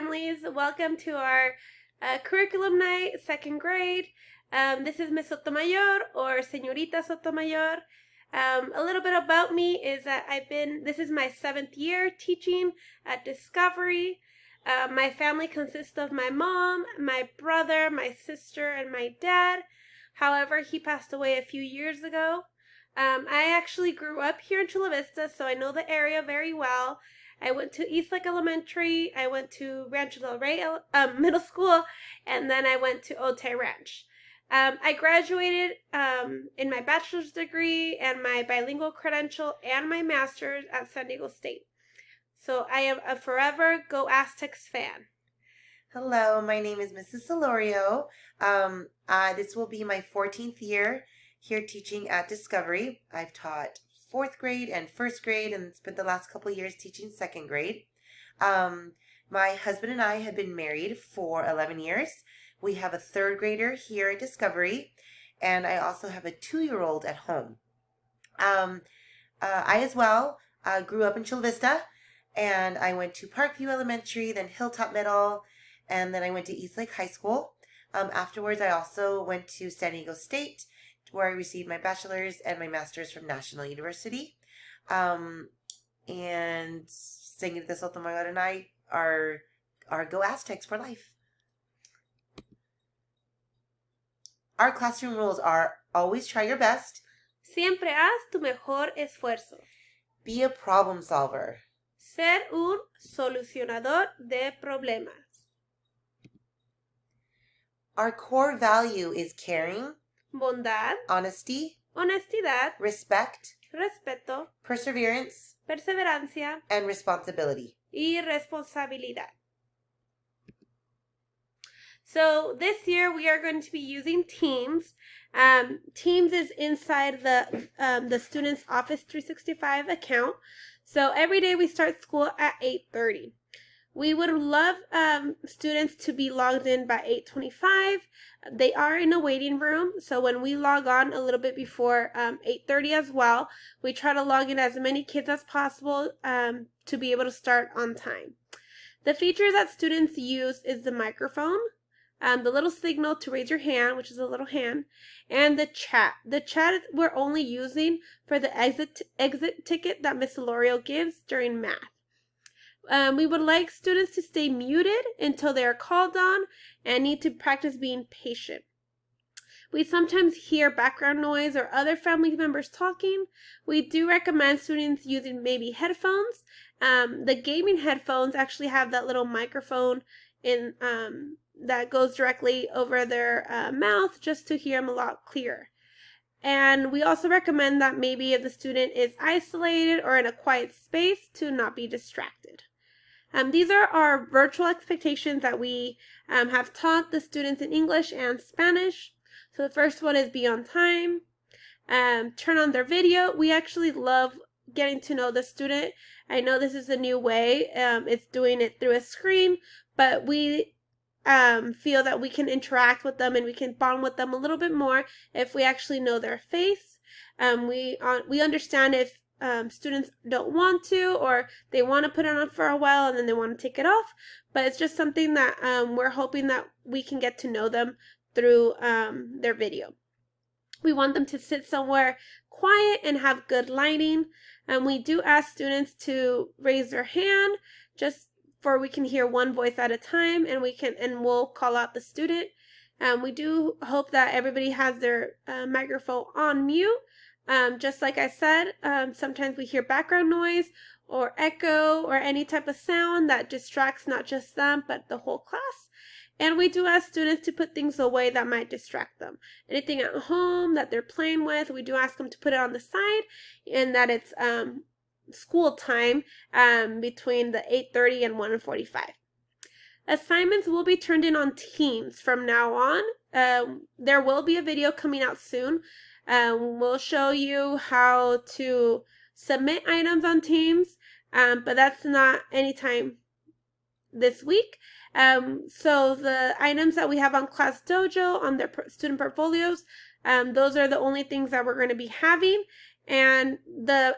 families. Welcome to our curriculum night, second grade. This is Miss Sotomayor or Señorita Sotomayor. A little bit about me is that this is my 7th year teaching at Discovery. My family consists of my mom, my brother, my sister, and my dad. However, he passed away a few years ago. I actually grew up here in Chula Vista, so I know the area very well. I went to Eastlake Elementary, I went to Rancho Del Rey Middle School, and then I went to Otay Ranch. I graduated in my bachelor's degree and my bilingual credential and my master's at San Diego State. So I am a forever Go Aztecs fan. Hello, my name is Mrs. Solorio. This will be my 14th year here teaching at Discovery. I've taught 4th grade and 1st grade and spent the last couple years teaching 2nd grade. My husband and I have been married for 11 years. We have a 3rd grader here at Discovery, and I also have a 2-year-old at home. I as well grew up in Chula Vista, and I went to Parkview Elementary, then Hilltop Middle, and then I went to Eastlake High School. Afterwards, I also went to San Diego State, where I received my bachelor's and my master's from National University. And Señorita Sotomayor and I are Go Aztecs for life. Our classroom rules are always try your best. Siempre haz tu mejor esfuerzo. Be a problem solver. Ser un solucionador de problemas. Our core value is caring, bondad, honesty, honestidad, respect, respeto, perseverance, perseverancia, and responsibility. Y responsabilidad. So this year we are going to be using Teams. Teams is inside the student's Office 365 account. So every day we start school at 8:30. We would love students to be logged in by 8:25. They are in a waiting room, so when we log on a little bit before 8:30 as well, we try to log in as many kids as possible to be able to start on time. The features that students use is the microphone, the little signal to raise your hand, which is a little hand, and the chat. The chat we're only using for the exit ticket that Miss Solorio gives during math. We would like students to stay muted until they are called on and need to practice being patient. We sometimes hear background noise or other family members talking. We do recommend students using maybe headphones. The gaming headphones actually have that little microphone in that goes directly over their mouth just to hear them a lot clearer. And we also recommend that maybe if the student is isolated or in a quiet space to not be distracted. These are our virtual expectations that we have taught the students in English and Spanish. So the first one is be on time, turn on their video. We actually love getting to know the student. I know this is a new way. It's doing it through a screen, but we feel that we can interact with them and we can bond with them a little bit more if we actually know their face. We understand if students don't want to, or they want to put it on for a while and then they want to take it off, but it's just something that we're hoping that we can get to know them through their video. We want them to sit somewhere quiet and have good lighting, and we do ask students to raise their hand just for we can hear one voice at a time, and we'll call out the student. We do hope that everybody has their microphone on mute. Just like I said, sometimes we hear background noise or echo or any type of sound that distracts not just them, but the whole class. And we do ask students to put things away that might distract them. Anything at home that they're playing with, we do ask them to put it on the side, and that it's school time between the 8:30 and 1:45. Assignments will be turned in on Teams from now on. There will be a video coming out soon. We'll show you how to submit items on Teams, but that's not anytime this week. So the items that we have on Class Dojo, on their student portfolios, those are the only things that we're going to be having. And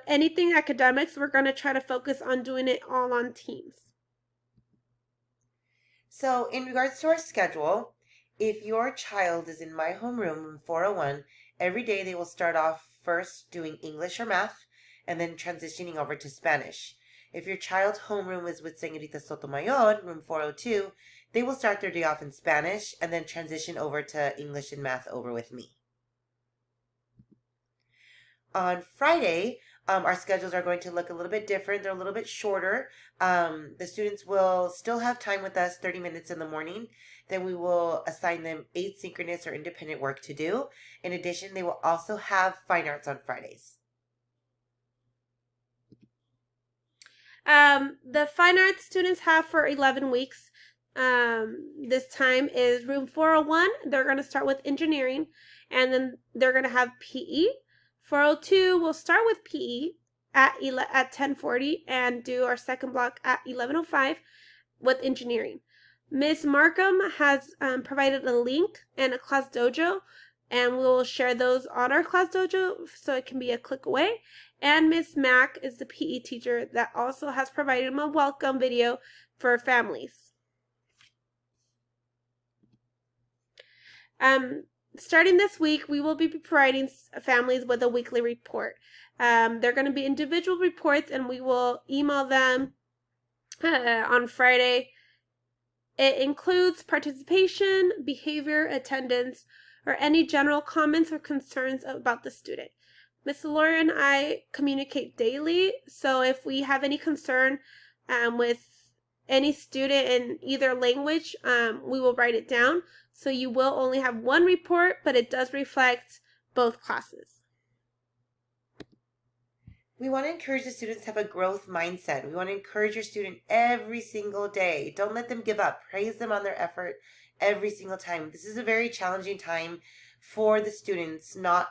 anything academics, we're going to try to focus on doing it all on Teams. So, in regards to our schedule, if your child is in My Homeroom, room 401, every day they will start off first doing English or math and then transitioning over to Spanish. If your child's homeroom is with Señorita Sotomayor, room 402, they will start their day off in Spanish and then transition over to English and math over with me. On Friday, our schedules are going to look a little bit different. They're a little bit shorter. The students will still have time with us 30 minutes in the morning. Then we will assign them asynchronous or independent work to do. In addition, they will also have fine arts on Fridays. The fine arts students have for 11 weeks. This time is room 401. They're going to start with engineering, and then they're going to have PE. 402 will start with PE at 10:40 and do our second block at 11:05 with engineering. Ms. Markham has provided a link and a class dojo, and we'll share those on our class dojo so it can be a click away. And Ms. Mack is the PE teacher that also has provided a welcome video for families. Starting this week, we will be providing families with a weekly report. They're going to be individual reports, and we will email them on Friday. It includes participation, behavior, attendance, or any general comments or concerns about the student. Ms. Laura and I communicate daily, so if we have any concern with any student in either language, we will write it down. So you will only have one report, but it does reflect both classes. We want to encourage the students to have a growth mindset. We want to encourage your student every single day. Don't let them give up. Praise them on their effort every single time. This is a very challenging time for the students not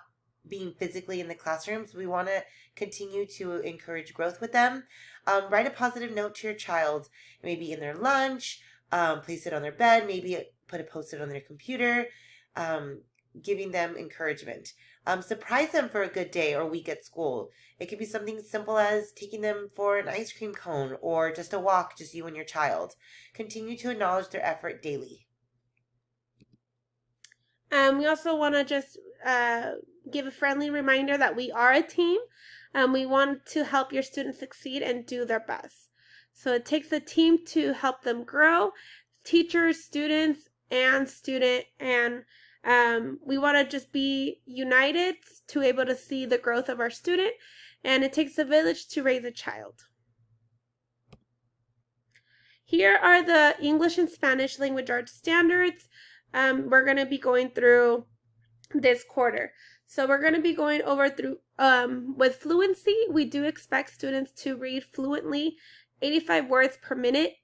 being physically in the classrooms. We want to continue to encourage growth with them. Write a positive note to your child, maybe in their lunch, place it on their bed, maybe put a post-it on their computer, giving them encouragement. Surprise them for a good day or week at school. It could be something simple as taking them for an ice cream cone or just a walk, just you and your child. Continue to acknowledge their effort daily. We also want to just give a friendly reminder that we are a team. We want to help your students succeed and do their best. So it takes a team to help them grow, teachers, students, and we want to just be united to be able to see the growth of our student, and it takes a village to raise a child. Here are the English and Spanish language arts standards we're going to be going through this quarter. So we're going to be going over through with fluency. We do expect students to read fluently 85 words per minute.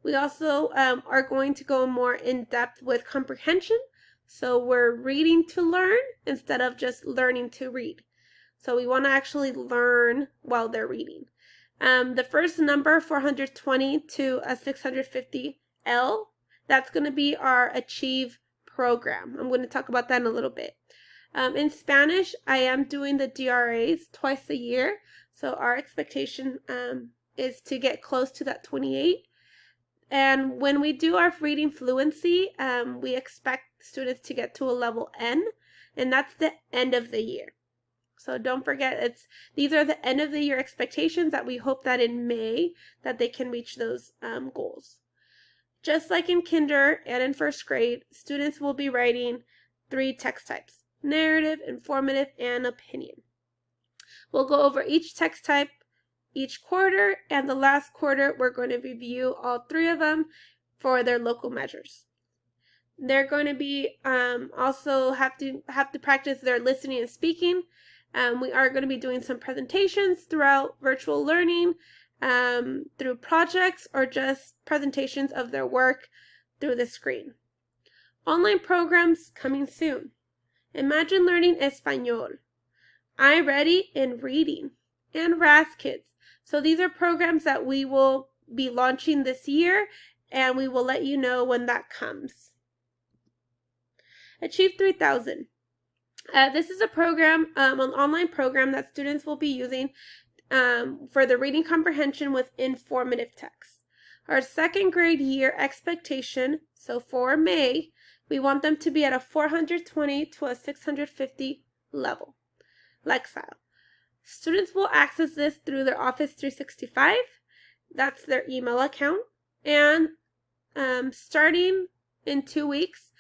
We also are going to go more in depth with comprehension. So we're reading to learn instead of just learning to read. So we want to actually learn while they're reading. The first number, 420 to 650L, that's going to be our Achieve program. I'm going to talk about that in a little bit. In Spanish, I am doing the DRAs twice a year. So our expectation is to get close to that 28. And when we do our reading fluency, we expect students to get to a level N, and that's the end of the year. So don't forget, these are the end of the year expectations that we hope that in May that they can reach those goals. Just like in kinder and in first grade, students will be writing 3 text types: narrative, informative, and opinion. We'll go over each text type each quarter, and the last quarter we're going to review all 3 of them for their local measures. They're going to be also have to practice their listening and speaking. We are going to be doing some presentations throughout virtual learning, through projects or just presentations of their work through the screen. Online programs coming soon. Imagine Learning Español, iReady and Reading, and RAS Kids. So these are programs that we will be launching this year, and we will let you know when that comes. Achieve 3000. This is a program, an online program that students will be using for the reading comprehension with informative text. Our second grade year expectation, so for May, we want them to be at a 420 to a 650 level, Lexile. Students will access this through their Office 365. That's their email account. And starting in 2 weeks,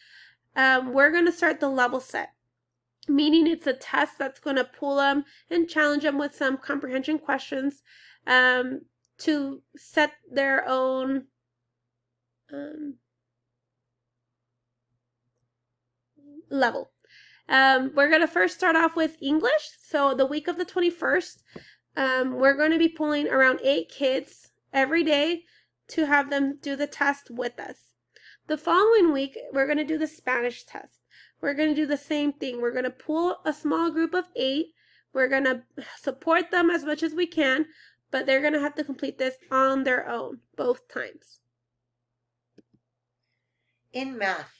we're going to start the level set, meaning it's a test that's going to pull them and challenge them with some comprehension questions to set their own level. We're going to first start off with English. So the week of the 21st, we're going to be pulling around 8 kids every day to have them do the test with us. The following week, we're going to do the Spanish test. We're going to do the same thing. We're going to pull a small group of 8. We're going to support them as much as we can, but they're going to have to complete this on their own both times. In math,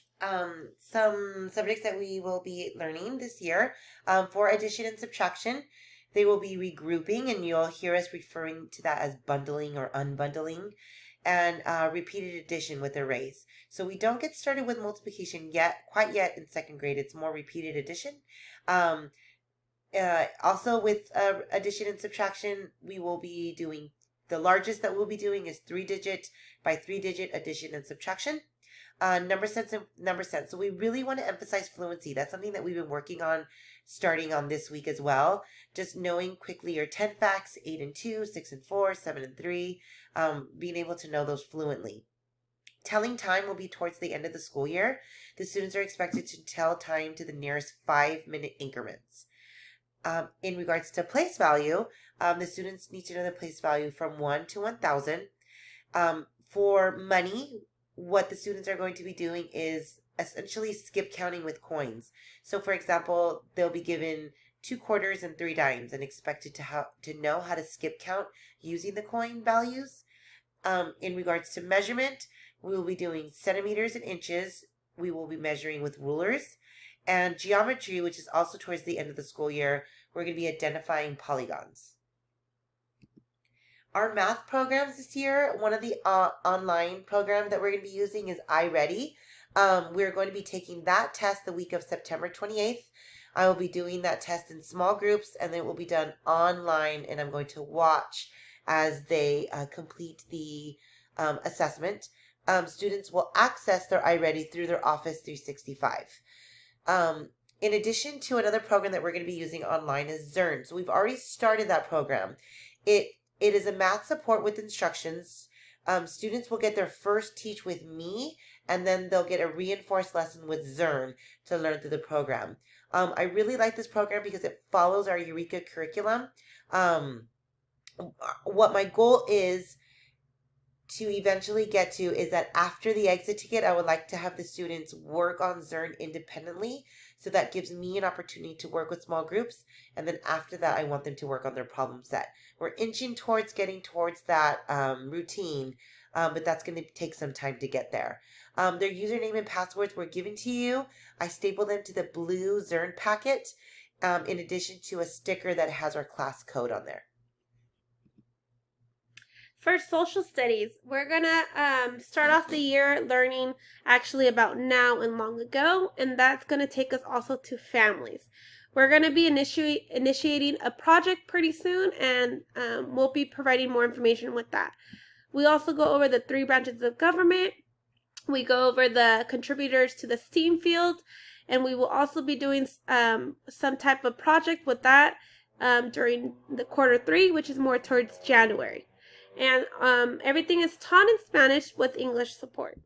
some subjects that we will be learning this year, for addition and subtraction, they will be regrouping, and you'll hear us referring to that as bundling or unbundling, and repeated addition with arrays. So we don't get started with multiplication quite yet in second grade. It's more repeated addition. Also with addition and subtraction, we will be doing, the largest that we'll be doing is 3-digit by 3-digit addition and subtraction. Number sense and number sense. So we really want to emphasize fluency. That's something that we've been working on starting on this week as well. Just knowing quickly your 10 facts, 8 and 2, 6 and 4, 7 and 3, being able to know those fluently. Telling time will be towards the end of the school year. The students are expected to tell time to the nearest 5-minute increments. In regards to place value, the students need to know the place value from 1 to 1,000. For money, what the students are going to be doing is essentially skip counting with coins. So for example, they'll be given 2 quarters and 3 dimes and expected to know how to skip count using the coin values. In regards to measurement, we will be doing centimeters and inches. We will be measuring with rulers. And geometry, which is also towards the end of the school year, we're going to be identifying polygons. Our math programs this year, one of the online programs that we're going to be using is iReady. We're going to be taking that test the week of September 28th. I will be doing that test in small groups, and it will be done online, and I'm going to watch as they complete the assessment. Students will access their iReady through their Office 365. In addition to another program that we're going to be using online is Zearn. So we've already started that program. It is a math support with instructions. Students will get their first teach with me, and then they'll get a reinforced lesson with Zearn to learn through the program. I really like this program because it follows our Eureka curriculum. What my goal is to eventually get to is that after the exit ticket, I would like to have the students work on Zearn independently. So that gives me an opportunity to work with small groups. And then after that, I want them to work on their problem set. We're inching towards getting towards that routine, but that's going to take some time to get there. Their username and passwords were given to you. I stapled them to the blue Zearn packet, in addition to a sticker that has our class code on there. For social studies, we're going to start off the year learning actually about now and long ago, and that's going to take us also to families. We're going to be initiating a project pretty soon, and we'll be providing more information with that. We also go over the 3 branches of government. We go over the contributors to the STEAM field, and we will also be doing some type of project with that during the quarter 3, which is more towards January. And everything is taught in Spanish with English support.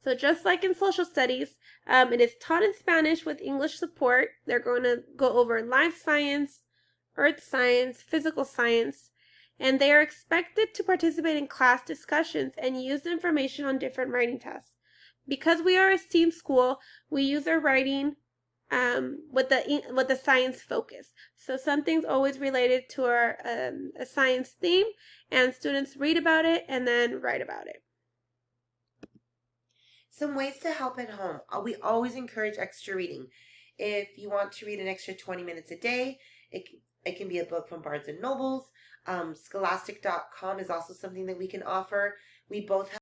So just like in social studies, it is taught in Spanish with English support. They're going to go over life science, earth science, physical science, and they are expected to participate in class discussions and use the information on different writing tests. Because we are a STEAM school, we use our writing with the science focus. So something's always related to our a science theme, and students read about it and then write about it. Some ways to help at home. We always encourage extra reading. If you want to read an extra 20 minutes a day, it can be a book from Barnes and Nobles. Scholastic.com is also something that we can offer. We both